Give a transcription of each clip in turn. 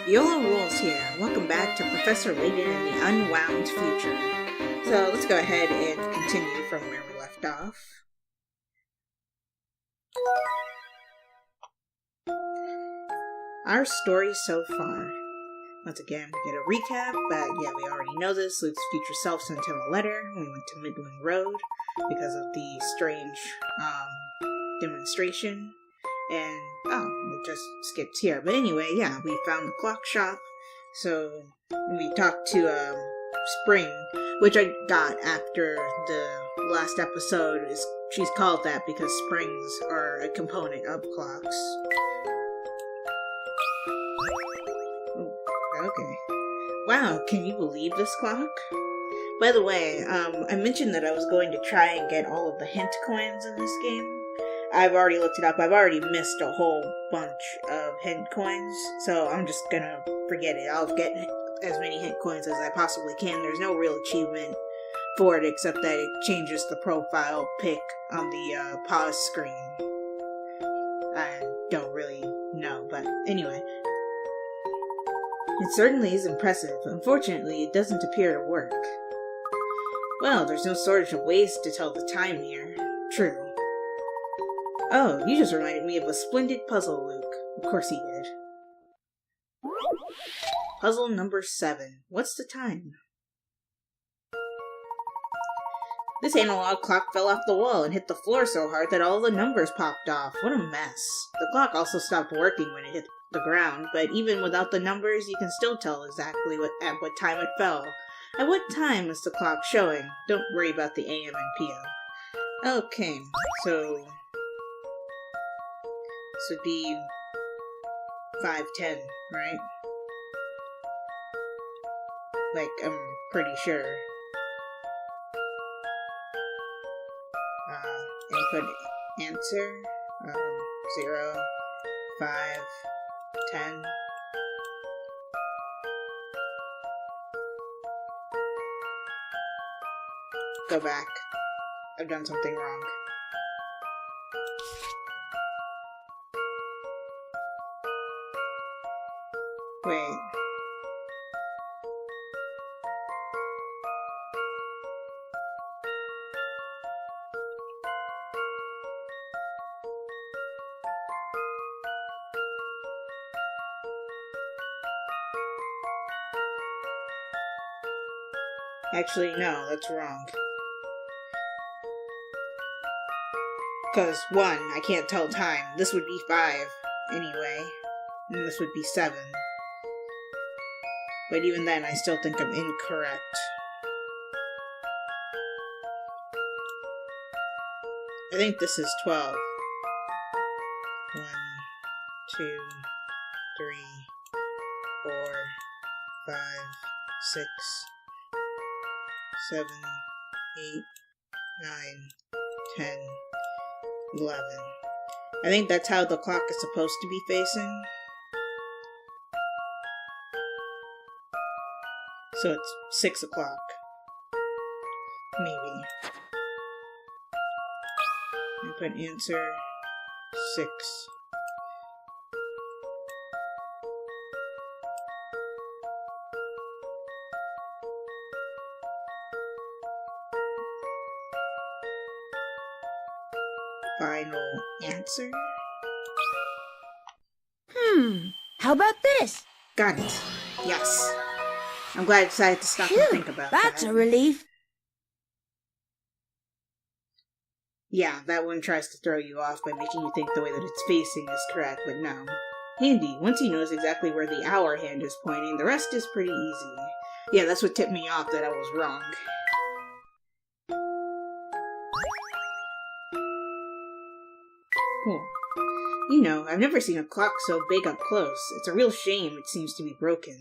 YOLO rules here. Welcome back to Professor Layton in the Unwound future. So let's go ahead and continue from where we left off. Our story so far. Once again, we get a recap, but yeah, we already know this. Luke's future self sent him a letter when we went to Midland Road because of the strange demonstration. And, we just skipped here. But anyway, yeah, we found the clock shop. So, we talked to, Spring, which I got after the last episode. She's called that because springs are a component of clocks. Oh, okay. Wow, can you believe this clock? By the way, I mentioned that I was going to try and get all of the hint coins in this game. I've already looked it up. I've already missed a whole bunch of hint coins, so I'm just gonna forget it. I'll get as many hint coins as I possibly can. There's no real achievement for it except that it changes the profile pic on the pause screen. I don't really know, but anyway. It certainly is impressive. Unfortunately, it doesn't appear to work. Well, there's no shortage of ways to tell the time here. True. Oh, you just reminded me of a splendid puzzle, Luke. Of course he did. Puzzle number 7. What's the time? This analog clock fell off the wall and hit the floor so hard that all the numbers popped off. What a mess. The clock also stopped working when it hit the ground, but even without the numbers, you can still tell exactly at what time it fell. At what time is the clock showing? Don't worry about the AM and PM. Okay, so this would be 5:10, right? Like, I'm pretty sure. Input answer, 0, 5, 10. Go back. I've done something wrong. Wait. Actually, no, that's wrong. Because, 1, I can't tell time. This would be 5, anyway. And this would be 7. But even then, I still think I'm incorrect. I think this is 12. 1, 2, 3, 4, 5, 6, 7, 8, 9, 10, 11. I think that's how the clock is supposed to be facing. So it's 6 o'clock. Maybe. Input answer 6. Final answer? How about this? Got it. Yes. I'm glad I decided to stop and think about that. That's a relief. Yeah, that one tries to throw you off by making you think the way that it's facing is correct, but no. Handy. Once he knows exactly where the hour hand is pointing, the rest is pretty easy. Yeah, that's what tipped me off that I was wrong. Cool. You know, I've never seen a clock so big up close. It's a real shame it seems to be broken.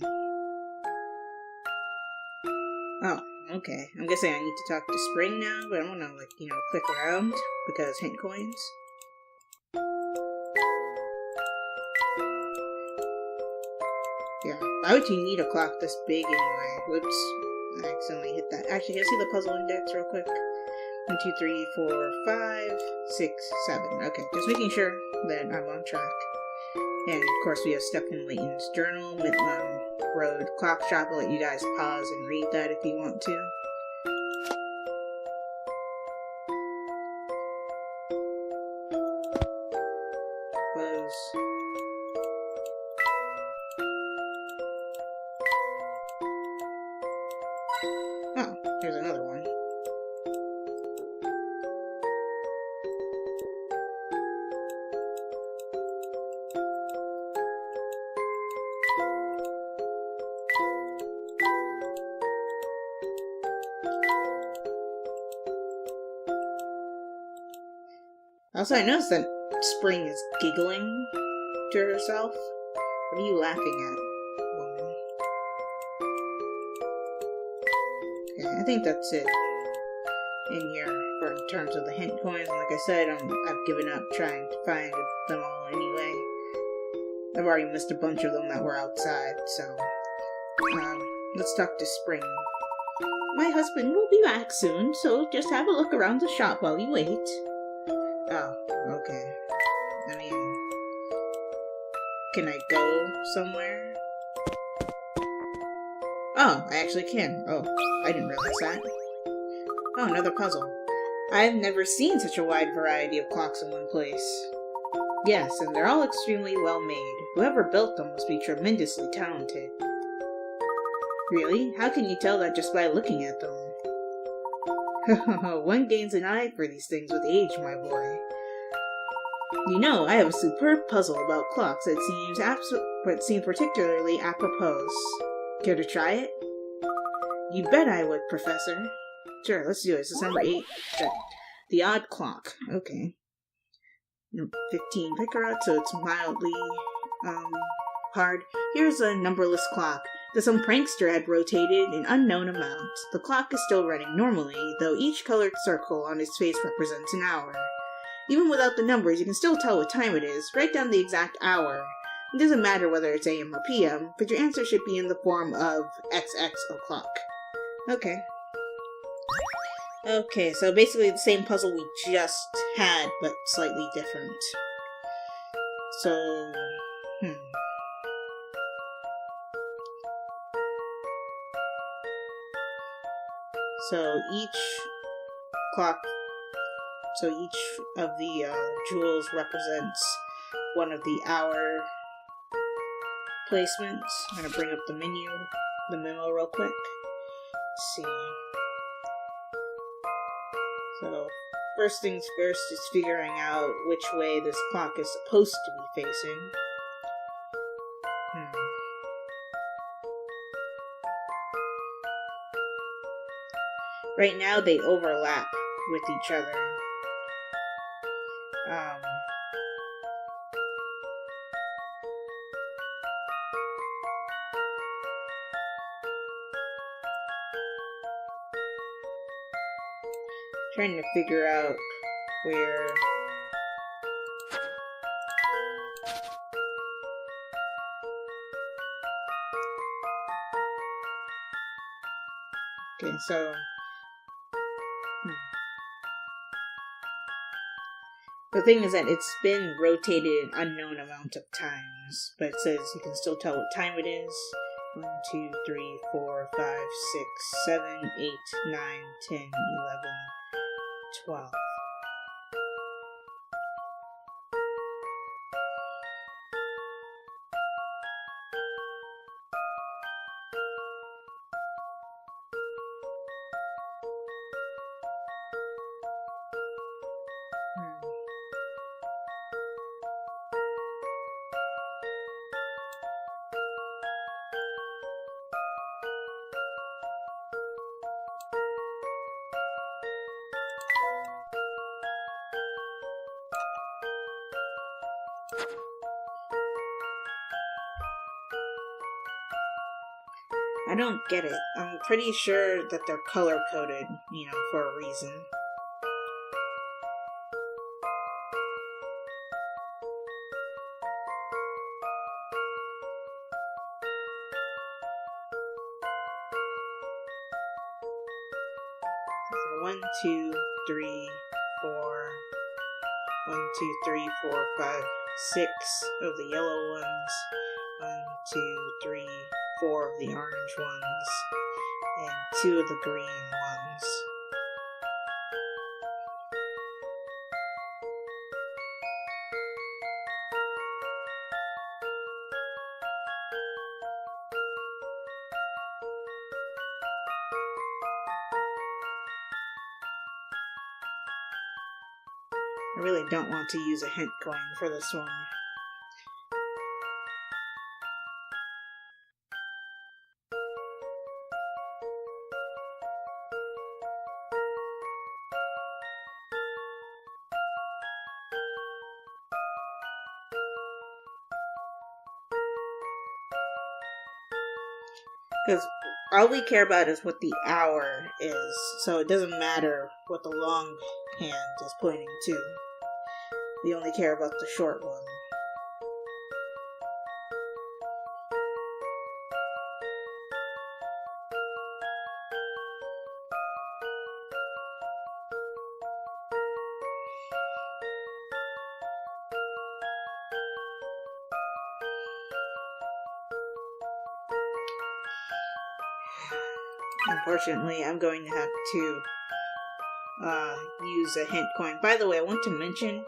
Oh, okay. I'm guessing I need to talk to Spring now, but I don't want to, click around, because hint coins. Yeah, why would you need a clock this big anyway? Whoops, I accidentally hit that. Actually, can I see the puzzle index real quick? 1, 2, 3, 4, 5, 6, 7. Okay, just making sure that I'm on track. And of course, we have stuff in Layton's journal, Midland Road Clock Shop. I'll let you guys pause and read that if you want to. Close. Oh, here's another one. Also, I noticed that Spring is giggling to herself. What are you laughing at, woman? Okay, I think that's it in here in terms of the hint coins. And like I said, I've given up trying to find them all anyway. I've already missed a bunch of them that were outside, so let's talk to Spring. My husband will be back soon, so just have a look around the shop while you wait. Oh, okay. I mean, can I go somewhere? Oh, I actually can. Oh, I didn't realize that. Oh, another puzzle. I've never seen such a wide variety of clocks in one place. Yes, and they're all extremely well made. Whoever built them must be tremendously talented. Really? How can you tell that just by looking at them? One gains an eye for these things with age, my boy. You know, I have a superb puzzle about clocks that seems particularly apropos. Care to try it? You bet I would, Professor. Sure, let's do it. This is number 8. The odd clock. Okay. Number 15 picker out, so it's mildly hard. Here's a numberless clock that some prankster had rotated an unknown amount. The clock is still running normally, though each colored circle on its face represents an hour. Even without the numbers, you can still tell what time it is. Write down the exact hour. It doesn't matter whether it's AM or PM, but your answer should be in the form of XX o'clock. Okay. Okay, so basically the same puzzle we just had, but slightly different. So, So each of the jewels represents one of the hour placements. I'm going to bring up the memo real quick. Let's see. So, first things first is figuring out which way this clock is supposed to be facing. Right now they overlap with each other. Trying to figure out where okay, so the thing is that it's been rotated an unknown amount of times, but it says you can still tell what time it is. 1, 2, 3, 4, 5, 6, 7, 8, 9, 10, 11, 12. I don't get it. I'm pretty sure that they're color-coded, for a reason. So 1, 2, 3, 4. 1, 2, 3, 4, 5. 6 of the yellow ones. 1, 2, 3, 4 of the orange ones. And 2 of the green ones. I really don't want to use a hint coin for this one. Because all we care about is what the hour is, so it doesn't matter what the long hand is pointing to. We only care about the short one. Unfortunately, I'm going to have to use a hint coin. By the way, I want to mention,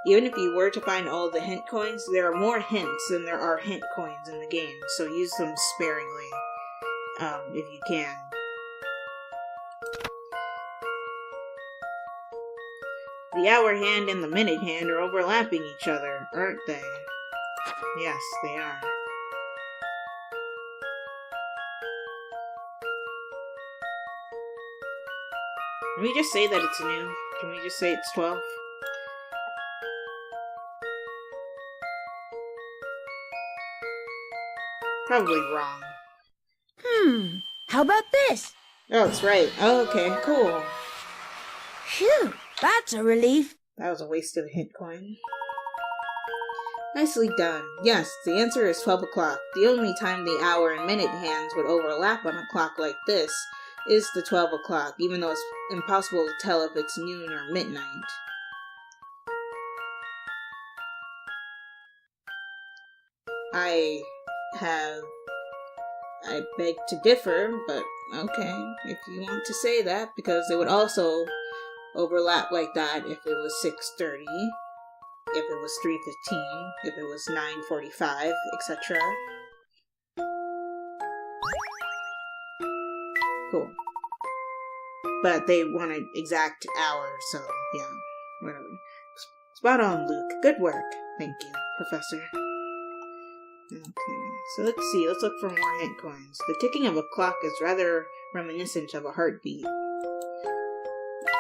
even if you were to find all the hint coins, there are more hints than there are hint coins in the game, so use them sparingly, if you can. The hour hand and the minute hand are overlapping each other, aren't they? Yes, they are. Can we just say that it's new? Can we just say it's 12? Probably wrong. How about this? Oh, it's right. Oh, okay, cool. Phew, that's a relief. That was a waste of a hint coin. Nicely done. Yes, the answer is 12 o'clock. The only time the hour and minute hands would overlap on a clock like this is the 12 o'clock, even though it's impossible to tell if it's noon or midnight. I beg to differ, but okay, if you want to say that, because it would also overlap like that if it was 6:30, if it was 3:15, if it was 9:45, etc. Cool. But they want an exact hour, so yeah, whatever. Spot on, Luke. Good work. Thank you, Professor. Okay, so let's see. Let's look for more hint coins. The ticking of a clock is rather reminiscent of a heartbeat.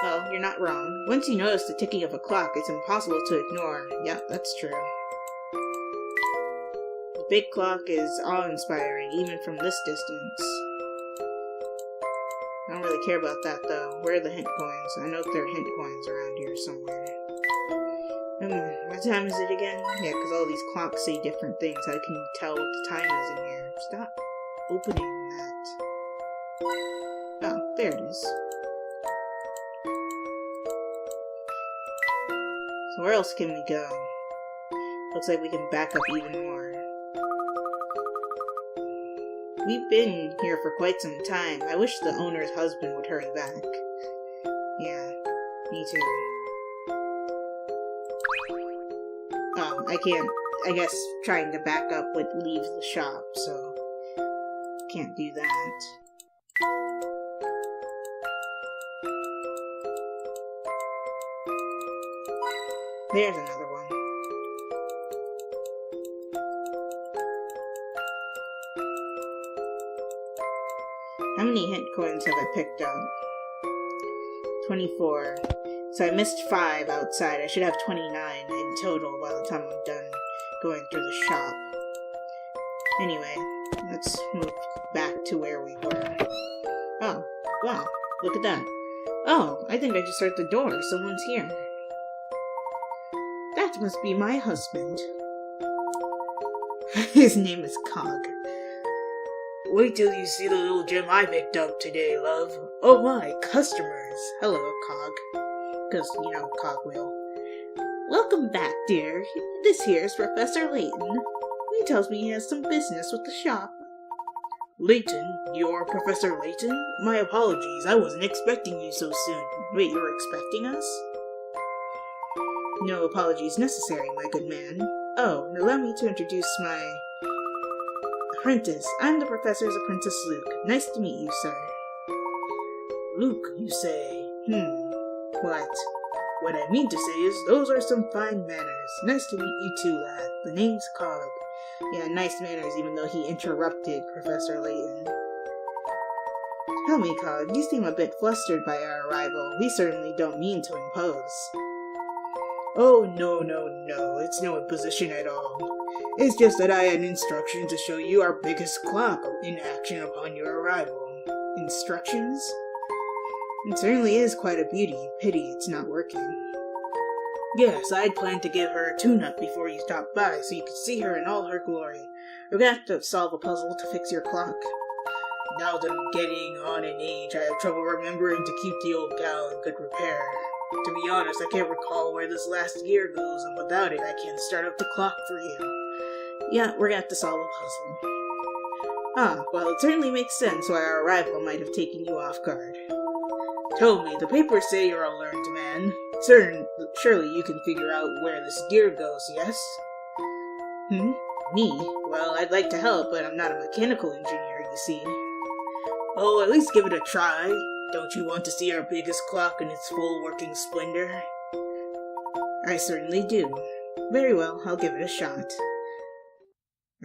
Well, you're not wrong. Once you notice the ticking of a clock, it's impossible to ignore. Yeah, that's true. The big clock is awe-inspiring, even from this distance. I don't really care about that, though. Where are the hint coins? I know there are hint coins around here somewhere. What time is it again? Yeah, because all these clocks say different things. How can you tell what the time is in here? Stop opening that. Oh, there it is. So where else can we go? Looks like we can back up even more. We've been here for quite some time. I wish the owner's husband would hurry back. Yeah, me too. I can't, I guess trying to back up would leave the shop, so can't do that. There's another one. How many hint coins have I picked up? 24. So I missed 5 outside. I should have 29 in total by the time I'm done going through the shop. Anyway, let's move back to where we were. Oh, wow, look at that. Oh, I think I just heard the door. Someone's here. That must be my husband. His name is Cog. Wait till you see the little gem I picked up today, love. Oh my, customers. Hello, Cog. Because, you know, Cogwheel. Welcome back, dear. This here's Professor Layton. He tells me he has some business with the shop. Layton? You're Professor Layton? My apologies, I wasn't expecting you so soon. Wait, you were expecting us? No apologies necessary, my good man. Oh, and allow me to introduce my apprentice. I'm the professor's apprentice, Luke. Nice to meet you, sir. Luke, you say? What? What I mean to say is, those are some fine manners. Nice to meet you too, lad. The name's Cog. Yeah, nice manners, even though he interrupted Professor Layton. Tell me, Cog, you seem a bit flustered by our arrival. We certainly don't mean to impose. Oh, no, it's no imposition at all. It's just that I had instructions to show you our biggest clock in action upon your arrival. Instructions? It certainly is quite a beauty. Pity it's not working. Yes, I'd planned to give her a tune-up before you stopped by, so you could see her in all her glory. We're gonna have to solve a puzzle to fix your clock. Now that I'm getting on in age, I have trouble remembering to keep the old gal in good repair. To be honest, I can't recall where this last gear goes, and without it, I can't start up the clock for you. Yeah, we're gonna have to solve a puzzle. Ah, well, it certainly makes sense why our arrival might have taken you off guard. Tell me, the papers say you're a learned man. Surely you can figure out where this gear goes, yes? Me? Well, I'd like to help, but I'm not a mechanical engineer, you see. Oh, at least give it a try. Don't you want to see our biggest clock in its full working splendor? I certainly do. Very well, I'll give it a shot.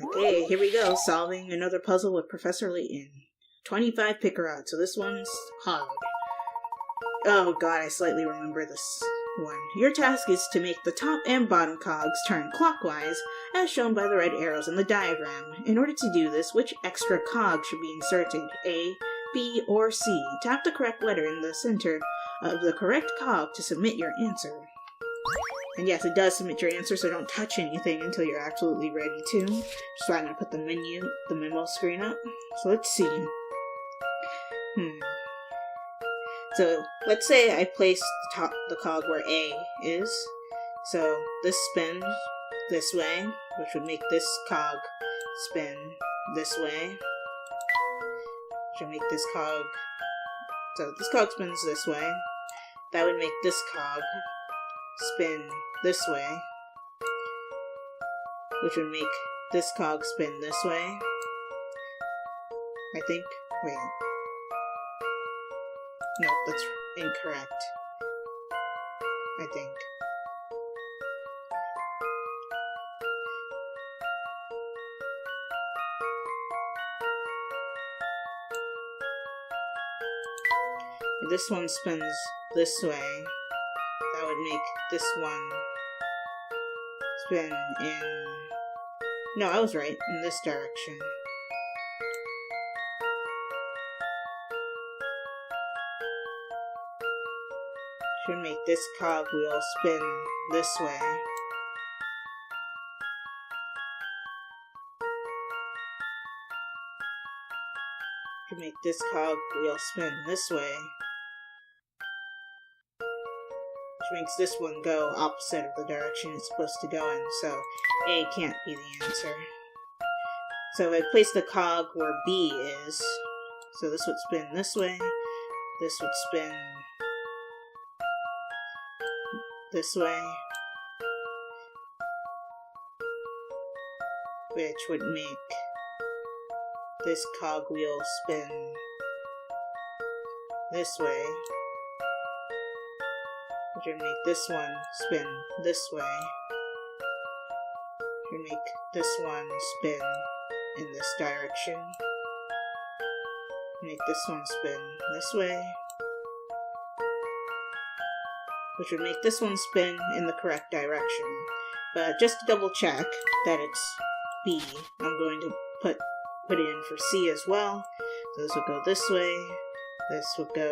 Okay, here we go, solving another puzzle with Professor Layton. 25 picarot, so this one's hard. Oh god, I slightly remember this one. Your task is to make the top and bottom cogs turn clockwise, as shown by the red arrows in the diagram. In order to do this, which extra cog should be inserted? A, B, or C? Tap the correct letter in the center of the correct cog to submit your answer. And yes, it does submit your answer, so don't touch anything until you're absolutely ready to. So I'm going to put the memo screen up. So let's see. So let's say I place the cog where A is. So this spins this way, which would make this cog spin this way. Which would make this cog... So this cog spins this way. That would make this cog spin this way. Which would make this cog spin this way. I think. Wait. No, that's incorrect. I think. If this one spins this way, that would make this one spin in... No, I was right, in this direction. Should make this cogwheel spin this way. Should make this cogwheel spin this way. Which makes this one go opposite of the direction it's supposed to go in, so A can't be the answer. So I place the cog where B is, so this would spin this way, this would spin this way, which would make this cogwheel spin this way, which would make this one spin this way, which would make this one spin in this direction, make this one spin this way, which would make this one spin in the correct direction. But just to double check that it's B, I'm going to put it in for C as well. So this would go this way, this would go,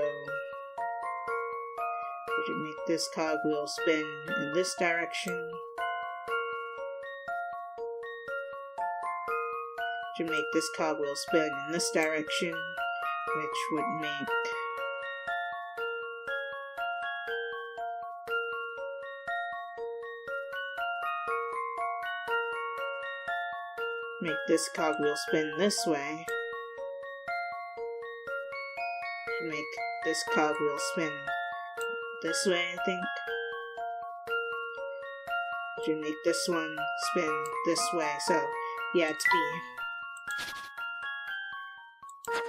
which would make this cogwheel spin in this direction, which would make this cogwheel spin in this direction, which would make Make this cogwheel spin this way. Make this cogwheel spin this way, I think. Should make this one spin this way. So, yeah, it's B.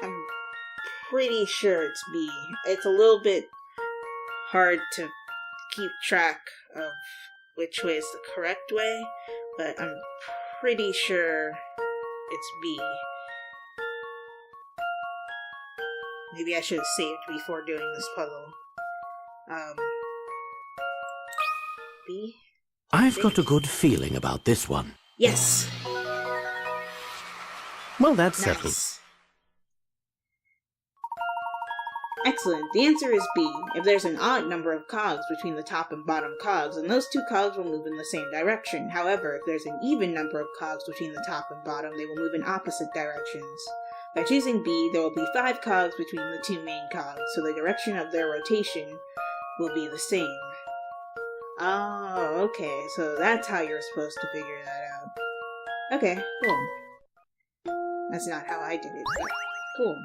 I'm pretty sure it's B. It's a little bit hard to keep track of which way is the correct way, but I'm pretty sure it's B. Maybe I should have saved before doing this puzzle. B? I've got a good feeling about this one. Yes! Well, that's settled. Nice. Excellent. The answer is B. If there's an odd number of cogs between the top and bottom cogs, then those two cogs will move in the same direction. However, if there's an even number of cogs between the top and bottom, they will move in opposite directions. By choosing B, there will be 5 cogs between the two main cogs, so the direction of their rotation will be the same. Oh, okay, so that's how you're supposed to figure that out. Okay, cool. That's not how I did it, but cool.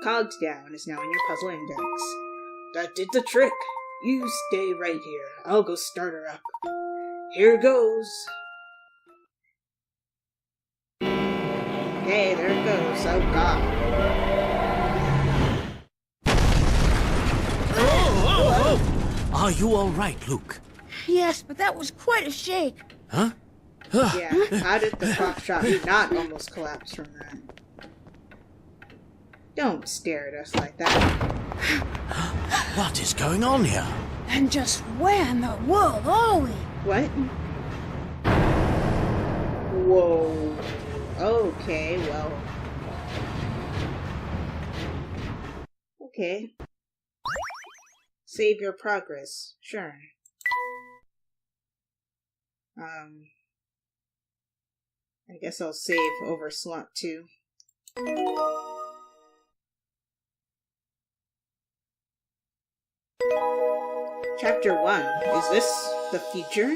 Cogs down is now in your puzzle index. That did the trick. You stay right here. I'll go start her up. Here goes. Okay, there it goes. Oh god. Oh! Are you all right, Luke? Yes, but that was quite a shake. Huh? Yeah, how did the clock shop not almost collapse from that? Don't stare at us like that. What is going on here? And just where in the world are we? What? Whoa. Okay, well. Okay. Save your progress. Sure. I guess I'll save over slot 2. Chapter 1. Is this the future?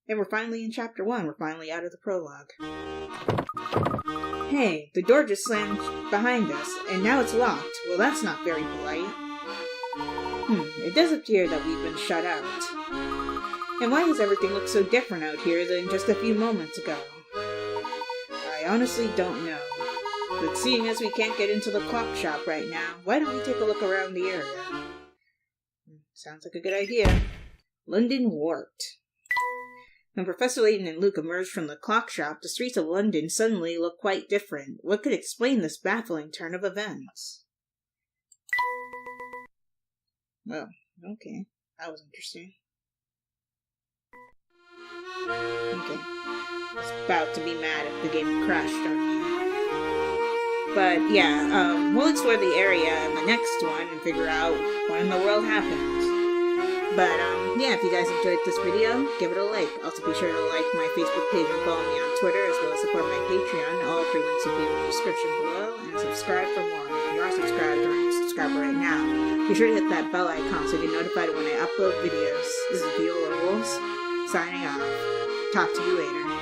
And we're finally in Chapter 1. We're finally out of the prologue. Hey, the door just slammed behind us, and now it's locked. Well, that's not very polite. It does appear that we've been shut out. And why does everything look so different out here than just a few moments ago? I honestly don't know. But seeing as we can't get into the clock shop right now, why don't we take a look around the area? Sounds like a good idea. London warped. When Professor Layton and Luke emerged from the clock shop, the streets of London suddenly looked quite different. What could explain this baffling turn of events? Well, okay. That was interesting. Okay. I was about to be mad if the game crashed on me. But yeah, we'll explore the area in the next one and figure out what in the world happened. But yeah, if you guys enjoyed this video, give it a like. Also be sure to like my Facebook page and follow me on Twitter, as well as support my Patreon. All 3 links will be in the description below. And subscribe for more. If you are subscribed or a subscriber right now, be sure to hit that bell icon so you get notified when I upload videos. This is Viola Wolves, signing off. Talk to you later.